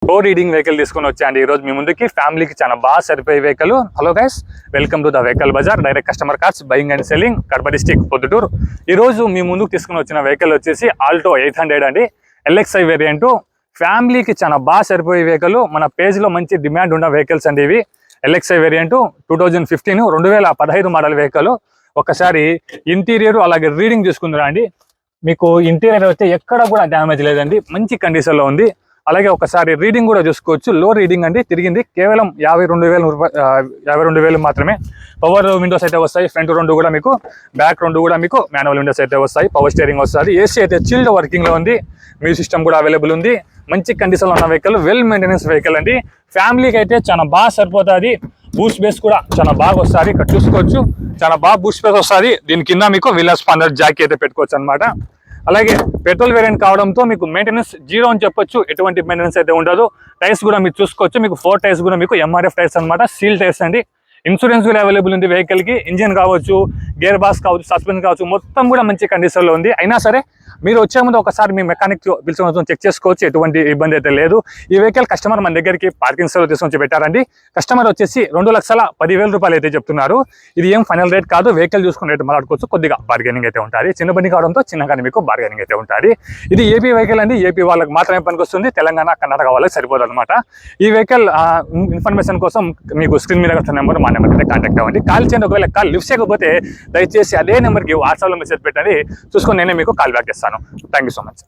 Pro reading vehicle తీసుకొని వచ్చాయండి ఈరోజు మీ ముందుకి. ఫ్యామిలీకి చాలా బాగా సరిపోయే vehicle. Hello guys, welcome to the vehicle bazaar, direct customer cars buying and selling, Kadapa district, Proddatur. ఈరోజు మీ ముందుకు తీసుకుని వచ్చిన వెహికల్ వచ్చేసి ఆల్టో 800 అండి, LXi వేరియంట్. ఫ్యామిలీకి చాలా బాగా సరిపోయే వెహికల్. మన పేజ్లో మంచి డిమాండ్ ఉన్న వెహికల్స్ అండి ఇవి. LXi variant 2015 2015 model vehicle. ఒకసారి ఇంటీరియర్ అలాగే రీడింగ్ చూసుకుందిరా అండి. మీకు ఇంటీరియర్ అయితే ఎక్కడ కూడా డ్యామేజ్ లేదండి, మంచి కండిషన్లో ఉంది. అలాగే ఒకసారి రీడింగ్ కూడా చూసుకోవచ్చు. లో రీడింగ్ అండి, తిరిగింది కేవలం 52,000 మాత్రమే. పవర్ విండోస్ అయితే వస్తాయి, ఫ్రంట్ 2 కూడా మీకు, బ్యాక్ 2 కూడా మీకు మాన్యువల్ విండోస్ అయితే వస్తాయి. పవర్ స్టీరింగ్ వస్తుంది. ఏసీ అయితే చిల్డ్ వర్కింగ్లో ఉంది. మ్యూజిక్ సిస్టమ్ కూడా అవైలబుల్ ఉంది. మంచి కండిషన్లో ఉన్న వెహికల్, వెల్ మెయింటెనెన్స్ వెహికల్ అండి. ఫ్యామిలీకి అయితే చాలా బాగా సరిపోతుంది. బూస్ట్ బేస్ కూడా చాలా బాగా వస్తుంది, ఇక్కడ చూసుకోవచ్చు. చాలా బాగా బూస్ట్ బేస్ వస్తుంది. దీని కింద మీకు విల్లర్ స్పాండర్ జాకీ అయితే పెట్టుకోవచ్చు అనమాట. అలాగే పెట్రోల్ వేరియంట్ కావడంతో మీకు మెయింటెనెన్స్ 0 అని చెప్పొచ్చు. ఎటువంటి మెయింటెనెన్స్ అయితే ఉండదు. టైర్స్ కూడా మీరు చూసుకోవచ్చు. మీకు 4 టైర్స్ కూడా మీకు MRF టైర్స్ అనమాట, సీల్ టైర్స్ అండి. ఇన్సూరెన్స్ కూడా అవైలబుల్ ఉంది వెహికల్ కి. ఇంజిన్ కావచ్చు, గేర్ బాక్స్ కావచ్చు, సస్పెన్షన్ కావచ్చు, మొత్తం కూడా మంచి కండిషన్లో ఉంది. అయినా సరే మీరు వచ్చే ముందు ఒకసారి మీ మెకానిక్ పిలిచిన చెక్ చేసుకోవచ్చు, ఎటువంటి ఇబ్బంది అయితే లేదు. ఈ వెహికల్ కస్టమర్ మన దగ్గరికి పార్కింగ్ సేవలో తీసుకొచ్చి పెట్టారండి. కస్టమర్ వచ్చేసి 2,10,000 రూపాయలు అయితే చెప్తున్నారు. ఇది ఏం ఫైనల్ రేట్ కాదు, వెహికల్ చూసుకుని రేట్ మాట్లాడుకోవచ్చు. కొద్దిగా బార్గెనింగ్ అయితే ఉంటుంది. చిన్న బండి కావడంతో చిన్నగానే మీకు బార్గెనింగ్ అయితే ఉంటుంది. ఇది ఏపీ వెహికల్ అండి, ఏపీ వాళ్ళకి మాత్రమే పనికొస్తుంది. తెలంగాణ, కర్ణాటక వాళ్ళకి సరిపోదు అనమాట. ఈ వెహికల్ ఇన్ఫర్మేషన్ కోసం మీకు స్క్రీన్ మీద నెంబర్, మా నెంబర్ అయితే కాంటాక్ట్ అవ్వండి. కాల్ చేయండి. ఒకవేళ కాల్ లిఫ్ట్ చేయకపోతే దయచేసి అదే నెంబర్కి వాట్సాప్లో మెసేజ్ పెట్టండి, చూసుకొని నేనే మీకు కాల్ బ్యాక్ చేస్తాను. Thank you so much.